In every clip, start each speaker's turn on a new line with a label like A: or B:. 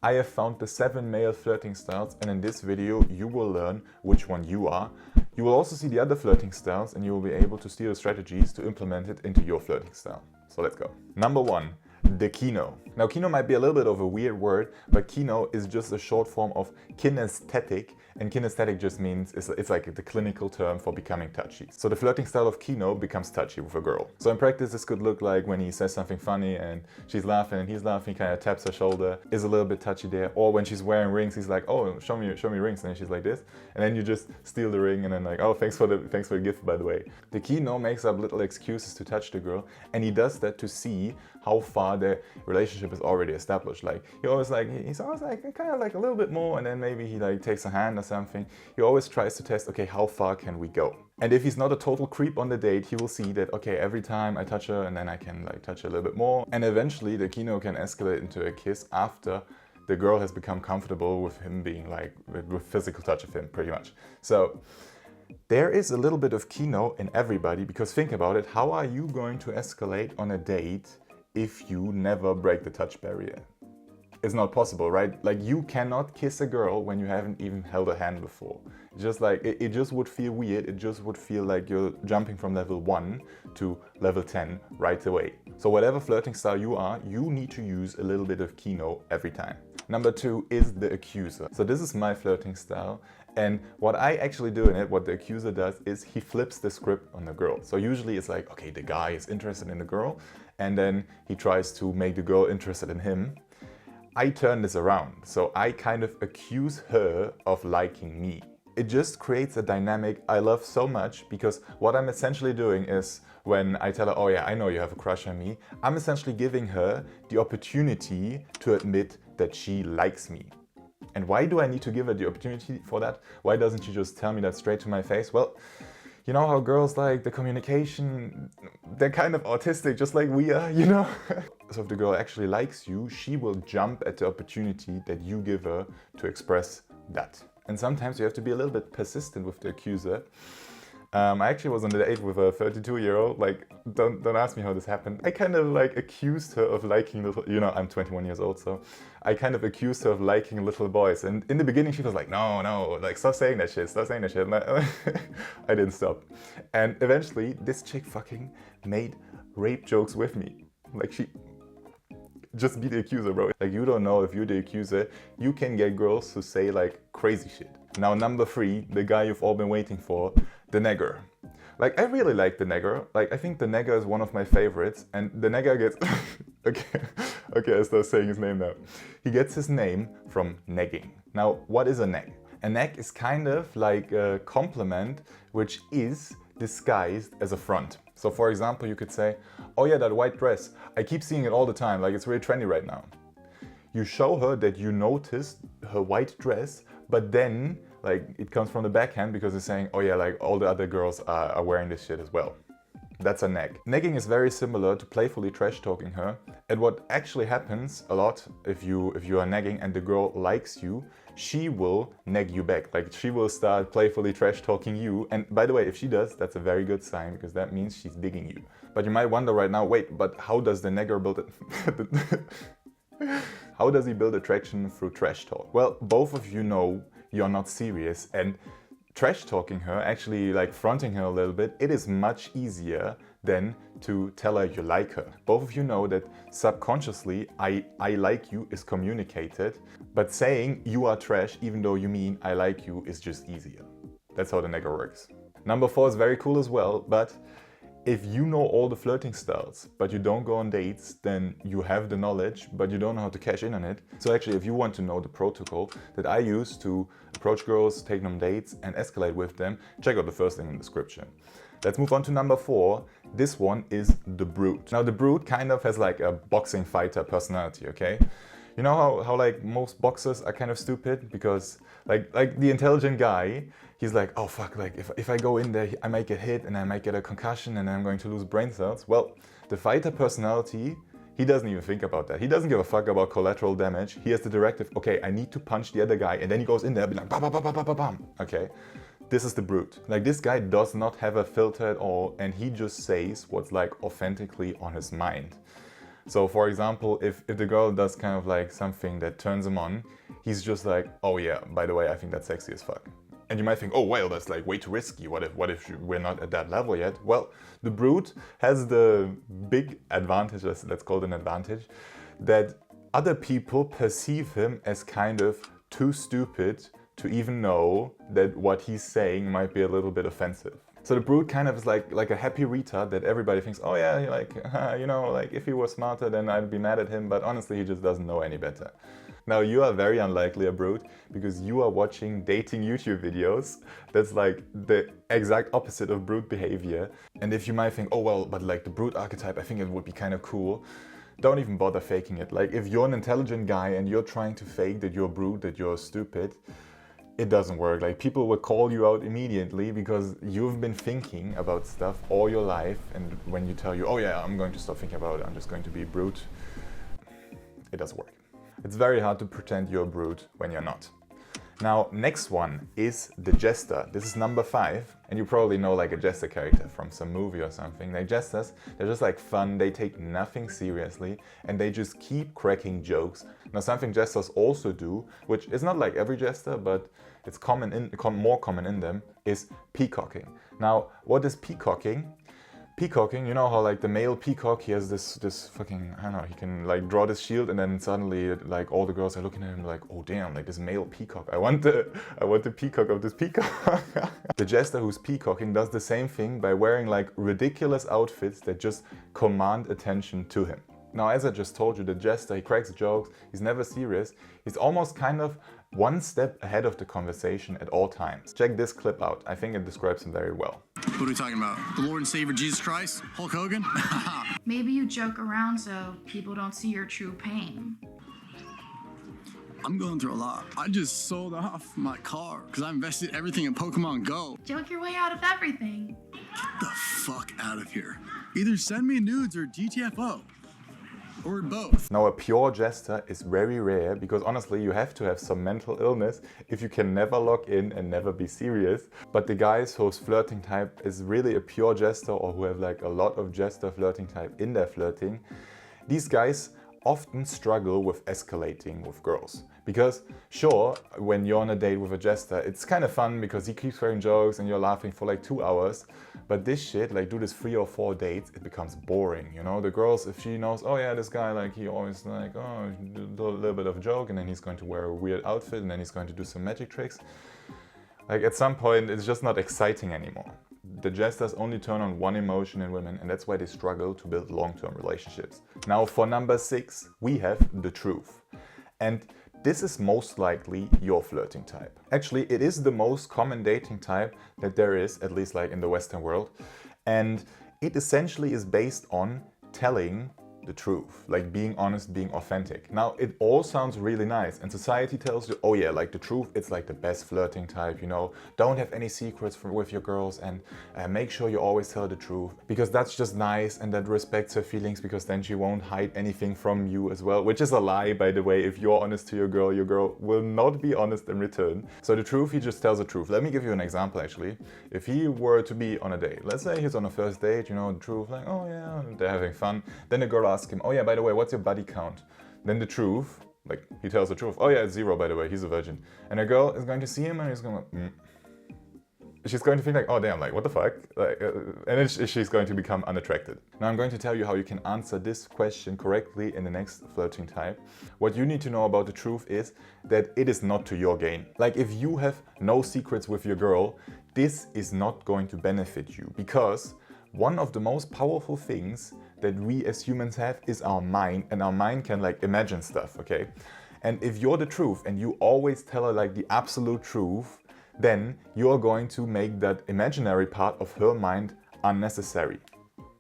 A: I have found the 7 male flirting styles, and in this video you will learn which one you are. You will also see the other flirting styles and you will be able to steal strategies to implement it into your flirting style. So let's go. Number 1. The Kino. Now Kino might be a little bit of a weird word, but Kino is just a short form of kinesthetic, and kinesthetic just means it's like the clinical term for becoming touchy. So the flirting style of Kino becomes touchy with a girl. So in practice this could look like when he says something funny and she's laughing and he's laughing, kind of taps her shoulder, is a little bit touchy there. Or when she's wearing rings, he's like, oh, show me rings, and then she's like this, and then you just steal the ring and then like, oh, thanks for the gift, by the way. The Kino makes up little excuses to touch the girl, and he does that to see how far their relationship is already established. Like he's always like kind of like a little bit more, and then maybe he like takes a hand or something. He always tries to test, okay, how far can we go? And if he's not a total creep on the date, he will see that, okay, every time I touch her and then I can like touch her a little bit more, and eventually the Kino can escalate into a kiss after the girl has become comfortable with him being like with physical touch of him, pretty much. So there is a little bit of Kino in everybody, because think about it, how are you going to escalate on a date if you never break the touch barrier? It's not possible, right? Like you cannot kiss a girl when you haven't even held a hand before. Just like, it just would feel weird. It just would feel like you're jumping from level 1 to level 10 right away. So whatever flirting style you are, you need to use a little bit of Kino every time. Number 2 is the Accuser. So this is my flirting style. And what I actually do in it, what the Accuser does, is he flips the script on the girl. So usually it's like, okay, the guy is interested in the girl, and then he tries to make the girl interested in him. I turn this around. So I kind of accuse her of liking me. It just creates a dynamic I love so much, because what I'm essentially doing is, when I tell her, oh yeah, I know you have a crush on me, I'm essentially giving her the opportunity to admit that she likes me. And why do I need to give her the opportunity for that? Why doesn't she just tell me that straight to my face? Well, you know how girls like the communication, they're kind of autistic, just like we are, you know? So if the girl actually likes you, she will jump at the opportunity that you give her to express that. And sometimes you have to be a little bit persistent with the Accuser. I actually was on a date with a 32-year-old, like, don't ask me how this happened. I kind of like accused her of liking little, you know, I'm 21 years old, so I kind of accused her of liking little boys. And in the beginning she was like, no, like stop saying that shit. And I didn't stop. And eventually this chick fucking made rape jokes with me. Like she, just be the Accuser, bro. Like you don't know if you're the Accuser, you can get girls to say like crazy shit. Now number 3, the guy you've all been waiting for, the Negger. Like I really like the Negger. Like I think the Negger is one of my favorites, and the Negger gets okay, I start saying his name now. He gets his name from negging. Now what is a neg? A neg is kind of like a compliment which is disguised as a front. So for example, you could say, oh yeah, that white dress, I keep seeing it all the time, like it's really trendy right now. You show her that you noticed her white dress, but then like it comes from the backhand because it's saying, oh yeah, like all the other girls are wearing this shit as well. That's a neg. Negging is very similar to playfully trash talking her. And what actually happens a lot if you are negging and the girl likes you, she will neg you back. Like she will start playfully trash talking you. And by the way, if she does, that's a very good sign, because that means she's digging you. But you might wonder right now, wait, but how does the negger build it? How does he build attraction through trash talk? Well, both of you know you're not serious, and trash talking her, actually like fronting her a little bit, it is much easier than to tell her you like her. Both of you know that subconsciously I like you is communicated, but saying you are trash even though you mean I like you is just easier. That's how the Negger works. Number 4 is very cool as well, but if you know all the flirting styles, but you don't go on dates, then you have the knowledge, but you don't know how to cash in on it. So actually, if you want to know the protocol that I use to approach girls, take them on dates, and escalate with them, check out the first link in the description. Let's move on to number 4. This one is the Brute. Now the Brute kind of has like a boxing fighter personality, okay? You know how like most boxers are kind of stupid, because like the intelligent guy, he's like, oh fuck, like if I go in there, I might get hit and I might get a concussion and I'm going to lose brain cells. Well, the fighter personality, he doesn't even think about that. He doesn't give a fuck about collateral damage. He has the directive, okay, I need to punch the other guy, and then he goes in there and be like, bam, bam, bam, bam, bam, bam. Okay, this is the Brute. Like this guy does not have a filter at all, and he just says what's like authentically on his mind. So for example, if the girl does kind of like something that turns him on, he's just like, oh yeah, by the way, I think that's sexy as fuck. And you might think, oh well, that's like way too risky. What if we're not at that level yet? Well, the brute has the big advantage, let's call it an advantage, that other people perceive him as kind of too stupid to even know that what he's saying might be a little bit offensive. So the brute kind of is like a happy retard that everybody thinks, oh yeah, like, you know, like if he was smarter then I'd be mad at him, but honestly he just doesn't know any better. Now you are very unlikely a brute because you are watching dating YouTube videos. That's like the exact opposite of brute behavior. And if you might think, oh well, but like the brute archetype, I think it would be kind of cool. Don't even bother faking it. Like if you're an intelligent guy and you're trying to fake that you're brute, that you're stupid, it doesn't work. Like people will call you out immediately because you've been thinking about stuff all your life, and when you tell you, oh yeah, I'm going to stop thinking about it, I'm just going to be brute, it doesn't work. It's very hard to pretend you're a brute when you're not. Now, next one is the Jester. This is number 5, and you probably know like a Jester character from some movie or something. Like Jesters, they're just like fun, they take nothing seriously, and they just keep cracking jokes. Now, something Jesters also do, which is not like every Jester, but it's more common in them, is peacocking. Now, what is peacocking? Peacocking, you know how like the male peacock, he has this fucking, I don't know, he can like draw this shield and then suddenly like all the girls are looking at him like, oh damn, like this male peacock, I want the peacock of this peacock. The Jester who's peacocking does the same thing by wearing like ridiculous outfits that just command attention to him. Now, as I just told you, the Jester, he cracks jokes, he's never serious, he's almost kind of one step ahead of the conversation at all times. Check this clip out, I think it describes him very well.
B: What are we talking about? The Lord and Savior Jesus Christ? Hulk Hogan?
C: Maybe you joke around so people don't see your true pain.
B: I'm going through a lot. I just sold off my car because I invested everything in Pokemon Go.
C: Joke your way out of everything.
B: Get the fuck out of here. Either send me nudes or GTFO. Or both.
A: Now, a pure Jester is very rare because honestly you have to have some mental illness if you can never lock in and never be serious. But the guys whose flirting type is really a pure Jester, or who have like a lot of Jester flirting type in their flirting, these guys often struggle with escalating with girls. Because sure, when you're on a date with a Jester, it's kind of fun because he keeps wearing jokes and you're laughing for like 2 hours. But this shit, like do this 3 or 4 dates, it becomes boring, you know? The girls, if she knows, oh yeah, this guy, like he always like, oh, do a little bit of a joke and then he's going to wear a weird outfit and then he's going to do some magic tricks. Like at some point, it's just not exciting anymore. The Jesters only turn on one emotion in women, and that's why they struggle to build long-term relationships. Now for number 6, we have the truth. And this is most likely your flirting type. Actually, it is the most common dating type that there is, at least like in the Western world. And it essentially is based on telling the truth, like being honest, being authentic. Now, it all sounds really nice, and society tells you, oh yeah, like the truth, it's like the best flirting type, you know, don't have any secrets with your girls, and make sure you always tell the truth, because that's just nice and that respects her feelings, because then she won't hide anything from you as well, which is a lie, by the way. If you're honest to your girl will not be honest in return. So the truth, he just tells the truth. Let me give you an example actually. If he were to be on a date, let's say he's on a first date, you know, the truth, like, oh yeah, they're having fun. Then the girl asks him, oh yeah, by the way, what's your body count? Then the truth, like he tells the truth, oh yeah, it's 0 by the way, he's a virgin. And a girl is going to see him and he's going to she's going to think like, oh damn, like what the fuck? Like, and then she's going to become unattracted. Now I'm going to tell you how you can answer this question correctly in the next flirting type. What you need to know about the truth is that it is not to your gain. Like if you have no secrets with your girl, this is not going to benefit you, because one of the most powerful things that we as humans have is our mind, and our mind can like imagine stuff, okay? And if you're the truth and you always tell her like the absolute truth, then you are going to make that imaginary part of her mind unnecessary.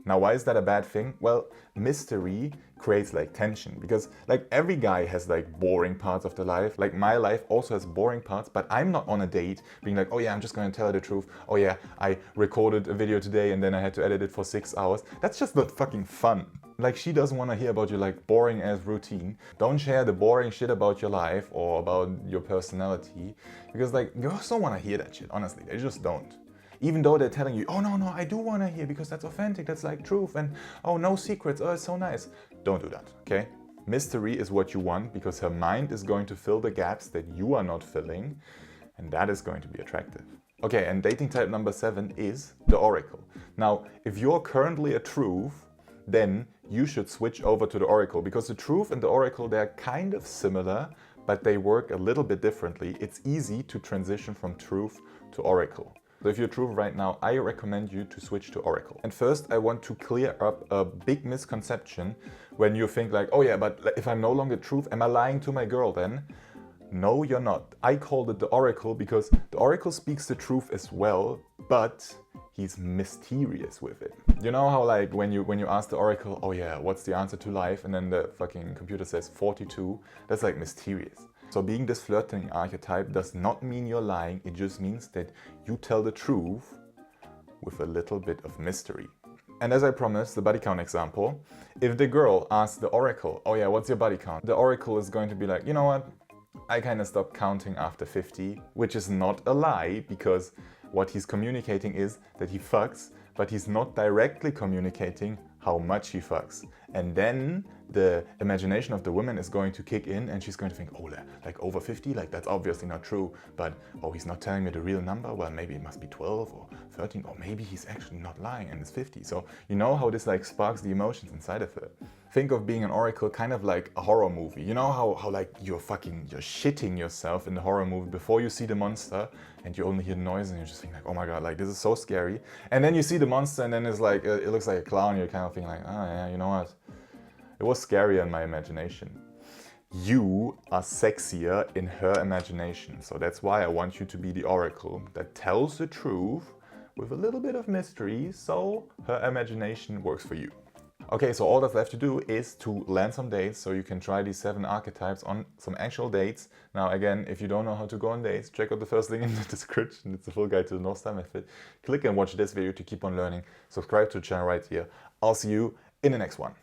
A: Now, why is that a bad thing? Well, mystery creates like tension, because like every guy has like boring parts of their life. Like my life also has boring parts, but I'm not on a date being like, oh yeah, I'm just going to tell her the truth. Oh yeah, I recorded a video today and then I had to edit it for 6 hours. That's just not fucking fun. Like she doesn't want to hear about your like boring ass routine. Don't share the boring shit about your life or about your personality, because like girls don't want to hear that shit, honestly. They just don't. Even though they're telling you, oh no, I do want to hear because that's authentic, that's like truth, and oh, no secrets, oh, it's so nice. Don't do that, okay? Mystery is what you want because her mind is going to fill the gaps that you are not filling, and that is going to be attractive. Okay, and dating type number 7 is the oracle. Now, if you're currently a truth, then you should switch over to the oracle because the truth and the oracle, they're kind of similar, but they work a little bit differently. It's easy to transition from truth to oracle. So if you're truth right now, I recommend you to switch to oracle. And first, I want to clear up a big misconception when you think like, oh yeah, but if I'm no longer truth, am I lying to my girl then? No, you're not. I called it the oracle because the oracle speaks the truth as well, but he's mysterious with it. You know how like when you ask the oracle, oh yeah, what's the answer to life? And then the fucking computer says 42. That's like mysterious. So being this flirting archetype does not mean you're lying. It just means that you tell the truth with a little bit of mystery. And as I promised, the body count example, if the girl asks the oracle, oh yeah, what's your body count? The oracle is going to be like, you know what? I kind of stopped counting after 50, which is not a lie because what he's communicating is that he fucks, but he's not directly communicating how much he fucks. And then the imagination of the woman is going to kick in and she's going to think, oh, like over 50, like that's obviously not true, but oh, he's not telling me the real number, well, maybe it must be 12 or 13, or maybe he's actually not lying and it's 50. So you know how this like sparks the emotions inside of her. Think of being an oracle kind of like a horror movie. You know how like you're shitting yourself in the horror movie before you see the monster and you only hear noise and you just think like, oh my god, like this is so scary. And then you see the monster and then it's like, it looks like a clown. You're kind of thinking like, oh yeah, you know what? It was scarier in my imagination. You are sexier in her imagination. So that's why I want you to be the oracle that tells the truth with a little bit of mystery so her imagination works for you. Okay, so all that's left to do is to land some dates so you can try these 7 archetypes on some actual dates. Now again, if you don't know how to go on dates, check out the first link in the description. It's a full guide to the North Star method. Click and watch this video to keep on learning. Subscribe to the channel right here. I'll see you in the next one.